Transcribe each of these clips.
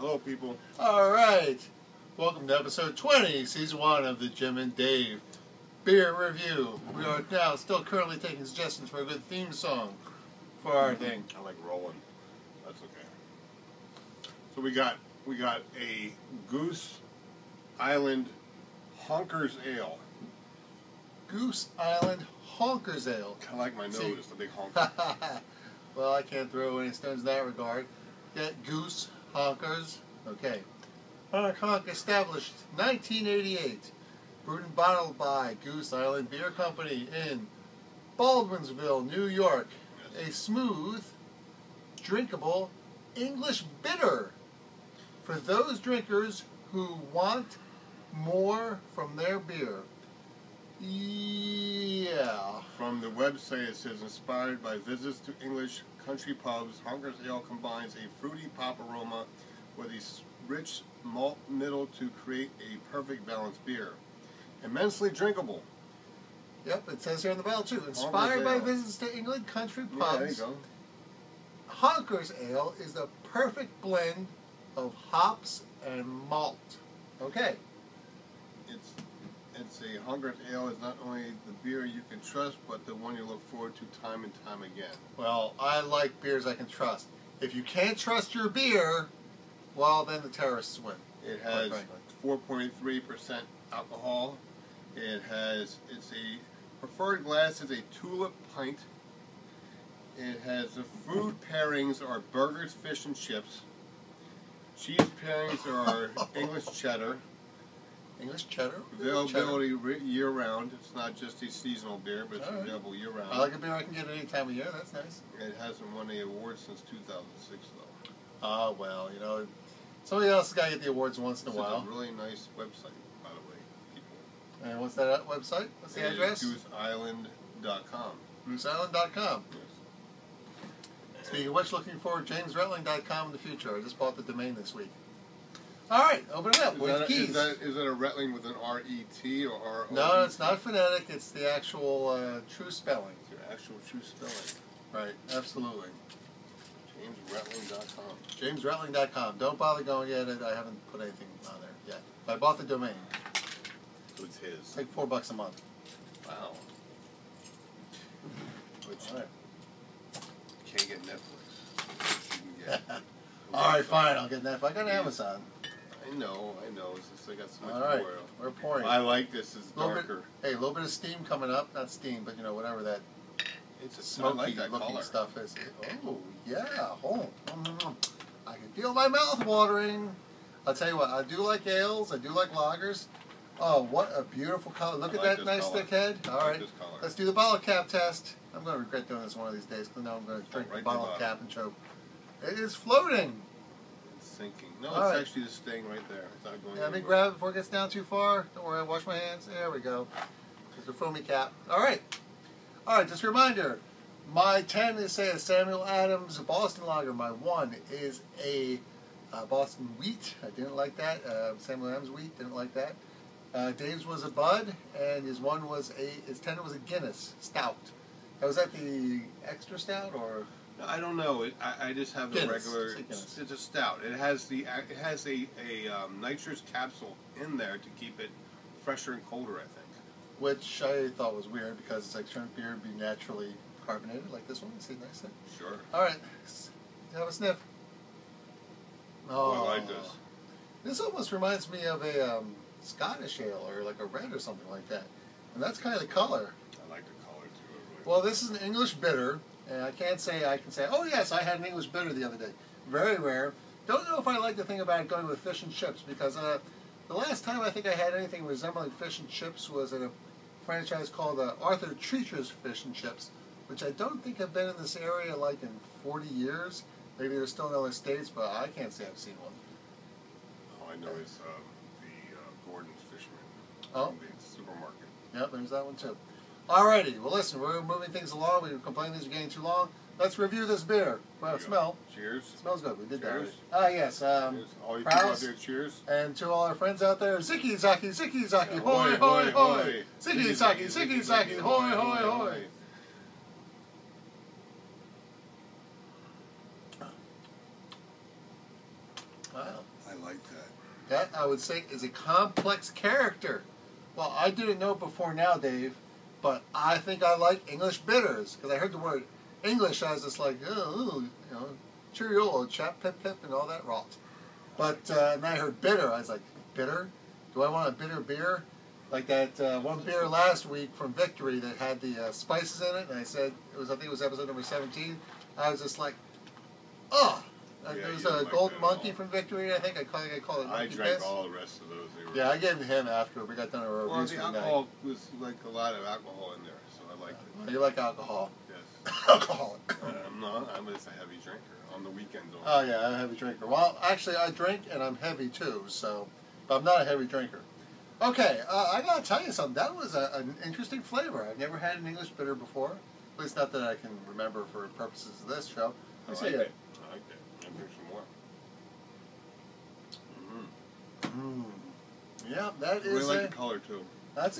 Hello, people. All right. Welcome to episode 20, season 1 of the Jim and Dave Beer Review. We are now still currently taking suggestions for a good theme song for our thing. I like rolling. That's okay. So we got a Goose Island Honkers Ale. Goose Island Honkers Ale. I like my nose, it's a big honker. Well, I can't throw any stones in that regard. Get Goose Honkers. Okay. Honk established 1988. Brewed and bottled by Goose Island Beer Company in Baldwinsville, New York. Yes. A smooth, drinkable English bitter for those drinkers who want more from their beer. Yeah. From the website, it says, inspired by visits to English country pubs, Honkers Ale combines a fruity pop aroma with a rich malt middle to create a perfect balanced beer. Immensely drinkable. Yep, it says here in the bottle too. Inspired by visits to England country pubs. Yeah, there you go. Honkers Ale is the perfect blend of hops and malt. Okay. It's a Honkers Ale is not only the beer you can trust, but the one you look forward to time and time again. Well, I like beers I can trust. If you can't trust your beer, well, then the terrorists win. It has 4.3% alcohol. It's a preferred glass is a tulip pint. It has the food pairings are burgers, fish, and chips. Cheese pairings are English cheddar. English cheddar? Availability year-round. It's not just a seasonal beer, but it's available year-round. I like a beer I can get any time of year. That's nice. It hasn't won any awards since 2006, though. Ah, well, you know, somebody else has got to get the awards once in a while. It's a really nice website, by the way, people. And what's that website? What's the address? GooseIsland.com. GooseIsland.com. Yes. Speaking of which, looking for JamesRetling.com in the future. I just bought the domain this week. All right, open it up. Where's the keys? Is that a Retling with an R-E-T or R-O-E-T? No, it's not phonetic. It's the actual true spelling. It's your actual true spelling. Right, absolutely. JamesRetling.com. JamesRetling.com. Don't bother going yet. I haven't put anything on there yet. I bought the domain. So it's his. It's like $4 a month. Wow. Which All right. can't get Netflix. You can get All right, fine. I'll get that. I got Amazon. I know. It's just I got so much All right, more. we're pouring. I like this. It's darker. Hey, a little bit of steam coming up. Not steam, but you know, whatever that It's a smoky that looking color. stuff is. Oh, yeah. Oh, I can feel my mouth watering. I'll tell you what, I do like ales. I do like lagers. Oh, what a beautiful color. Look at like that this nice color. thick head. All right, this color. let's do the bottle cap test. I'm going to regret doing this one of these days because now I'm going to drink Right the bottle to the cap and choke. It is floating. It's sinking. No, All it's right. actually just staying right there. It's not going Yeah, let me anywhere. grab it before it gets down too far. Don't worry, I wash my hands. There we go. There's the foamy cap. All right. All right, just a reminder. My 10 is, say, a Samuel Adams Boston Lager. My 1 is a Boston Wheat. I didn't like that. Samuel Adams Wheat, didn't like that. Dave's was a Bud, and his 10 was a Guinness Stout. Now, was that the extra stout, or? No, I don't know. I just have the Guinness. regular. Guinness. It's a stout. It has a nitrous capsule in there to keep it fresher and colder, I think. Which I thought was weird because it's like shouldn't beer be naturally carbonated like this one? See, nice. Sure. All right, have a sniff. Oh, I like this. This almost reminds me of a Scottish ale or like a red or something like that. And that's kind of the color. I like the color too. Well, this is an English bitter, and I can say, oh yes, I had an English bitter the other day. Very rare. Don't know if I like the thing about it going with fish and chips because the last time I think I had anything resembling fish and chips was at a franchise called Arthur Treacher's Fish and Chips, which I don't think have been in this area like in 40 years. Maybe they're still in other states, but I can't say I've seen one. All I know is the Gordon's Fisherman. Oh. In the supermarket. Yep, there's that one too. Alrighty, well listen, we're moving things along. We were complaining these are getting too long. Let's review this beer. Well, smell. Cheers. It smells good. We did Cheers. that. Ah, yes. Cheers. All you people out there, cheers. And to all our friends out there, Ziki Zaki, Ziki Zaki, hoy, Ahoy, hoy, hoy, hoy. hoy. Ziki Zaki, Ziki Zaki, hoy, hoy, hoy. I like that. That, I would say, is a complex character. Well, I didn't know it before now, Dave, but I think I like English bitters. Because I heard the word English, I was just like, oh, you know, cheerio, old chap, pip, pip, and all that rot. But, and I heard bitter. I was like, bitter? Do I want a bitter beer? Like that one beer last week from Victory that had the spices in it, and I said, I think it was episode number 17. I was just like, oh. There was a Golden Monkey from Victory, I think. I call it I Monkey drank Piss. all the rest of those. Yeah, I gave them to him after we got done our Well, reviews the for the night. alcohol was like a lot of alcohol in there, so I liked it. Well, you like alcohol. Yes. Alcoholic. I'm not. I'm just a heavy drinker on the weekends. Oh, yeah, I'm a heavy drinker. Well, actually, I drink and I'm heavy too, so, but I'm not a heavy drinker. Okay, I gotta tell you something. That was an interesting flavor. I've never had an English bitter before. At least not that I can remember for purposes of this show. I like it. I like it. I'll drink some more. Yeah, that I is really like the color too. that is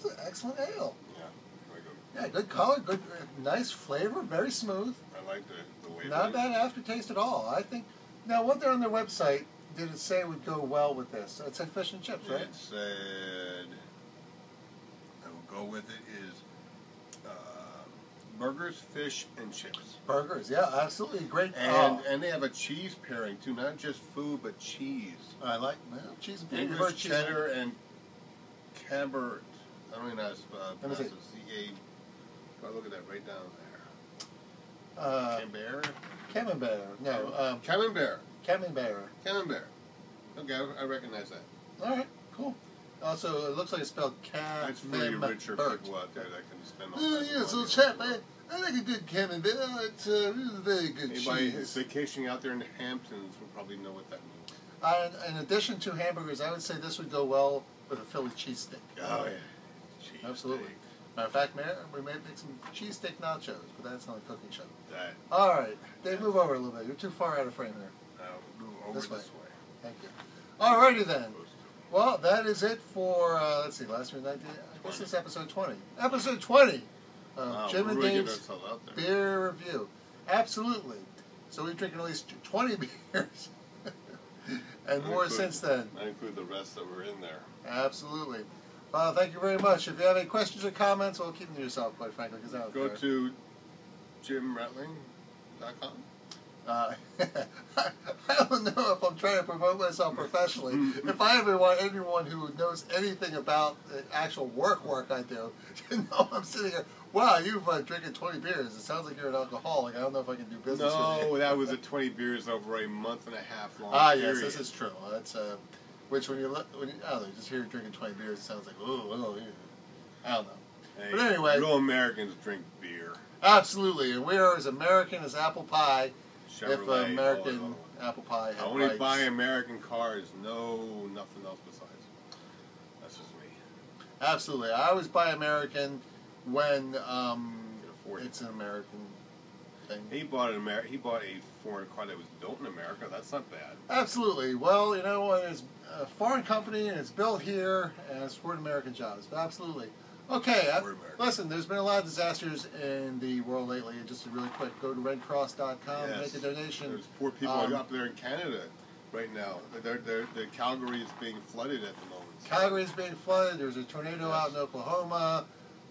an excellent ale. Yeah, really good. Yeah, good color, good, nice flavor, very smooth. I like the way. Not bad aftertaste at all. I think. Now, what they're on their website, did it say would go well with this? It said fish and chips, right? It said, I will go with it, is burgers, fish, and chips. Burgers, yeah, absolutely great. And they have a cheese pairing too, not just food, but cheese. I like cheese and English cheddar and Camembert. I don't even know how to pronounce it. C-A. Look at that right down there. Camembert? Camembert. No. Camembert. Camembert. Camembert. Okay, I recognize that. All right, cool. Also, it looks like it's spelled That's for you richer people out there that can spend all Oh, yeah, so chap, I like a good Camembert. It's really very good Anybody cheese. vacationing out there in the Hamptons will probably know what that means. In addition to hamburgers, I would say this would go well with a Philly cheesesteak. Oh, yeah. Cheese Absolutely. steak. Matter of fact, we may make some cheesesteak nachos, but that's not a cooking show. That. All right, Dave, move over a little bit. You're too far out of frame there. Move over this way. Thank you. All righty then. Well, that is it for, let's see, last week, I guess it's episode 20. Episode 20 of Jim and Dave's Beer Review. Absolutely. So we've drinking at least 20 beers. And more since then. I include the rest that were in there. Absolutely. Thank you very much. If you have any questions or comments, well, keep them to yourself, quite frankly, because I don't Go care. to jimretling.com. I don't know if I'm trying to promote myself professionally. If I ever want anyone who knows anything about the actual work I do, to know I'm sitting here, wow, you've drinking 20 beers. It sounds like you're an alcoholic. I don't know if I can do business with you. No, that was a 20 beers over a month and a half long yes, period. this is true. That's which when you I don't know, just hear you drinking 20 beers, it sounds like, oh, yeah. I don't know. Hey, but anyway, real Americans drink beer. Absolutely, and we are as American as apple pie. Chevrolet, if American apple pie had I only rights. buy American cars, nothing else besides. That's just me. Absolutely. I always buy American when it's an American thing. He bought He bought a foreign car that was built in America. That's not bad. Absolutely. Well, you know, when it's a foreign company and it's built here, and it's for American jobs. But absolutely. Okay, listen, there's been a lot of disasters in the world lately. Just really quick, go to redcross.com, make a donation. There's poor people up there in Canada right now. The Calgary is being flooded at the moment. Calgary is being flooded. There's a tornado out in Oklahoma.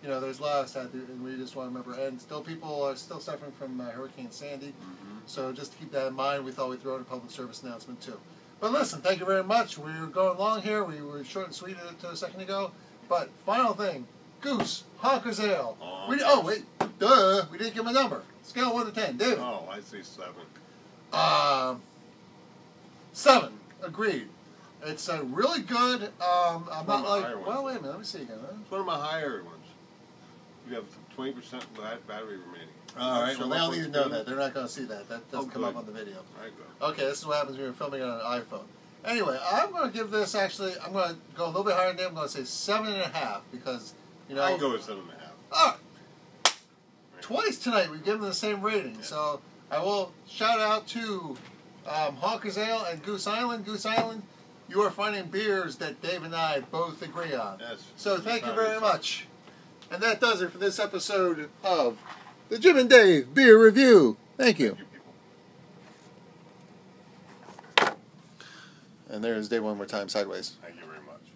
You know, there's a lot of stuff, and we just want to remember. And still, people are still suffering from Hurricane Sandy. So just to keep that in mind, we thought we'd throw in a public service announcement too. But listen, thank you very much. We're going long here. We were short and sweet a second ago. But final thing. Goose, Honkers Ale. We didn't give him a number. Scale of 1 to 10. David. Oh, I'd say 7. 7. Agreed. It's really good. I'm not like. Well, wait a minute. Let me see again. It's one of my higher ones. You have 20% battery remaining. All right. Well, they don't need to know that. They're not going to see that. That doesn't come up on the video. All right, good. Okay, this is what happens when you're filming it on an iPhone. Anyway, I'm going to give this I'm going to go a little bit higher than that. I'm going to say 7.5 because. You know, I can go with 7.5. All right. Twice tonight we've given the same rating, so I will shout out to Honkers Ale and Goose Island. Goose Island, you are finding beers that Dave and I both agree on. Yes. So thank you very much. And that does it for this episode of the Jim and Dave Beer Review. Thank you. Thank you, people. And there's Dave one more time, sideways. Thank you very much.